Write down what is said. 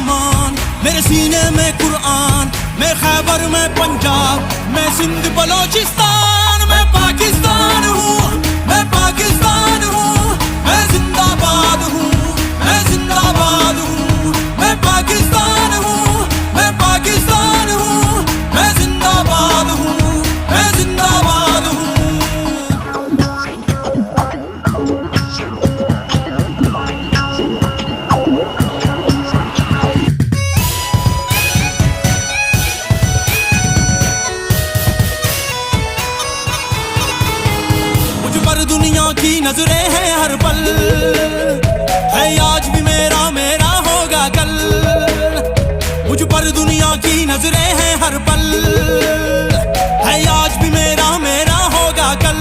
अरमान, मेरे सीने में कुरान, मैं खैबर में पंजाब, मैं सिंध बलोचिस्तान, मैं पाकिस्तान हूँ, मैं पाकिस्तान हूँ, मैं जिंदाबाद हूँ, मैं जिंदाबाद हूँ, मैं पाकिस्तान हूँ, मैं पाकिस्तान हूँ, मैं जिंदाबाद हूँ, मैं जिंदाबाद हूँ। दुनिया की नजरें हैं हर पल, है आज भी मेरा मेरा होगा कल। मुझ पर दुनिया की नजरें हैं हर पल, है आज भी मेरा मेरा होगा कल।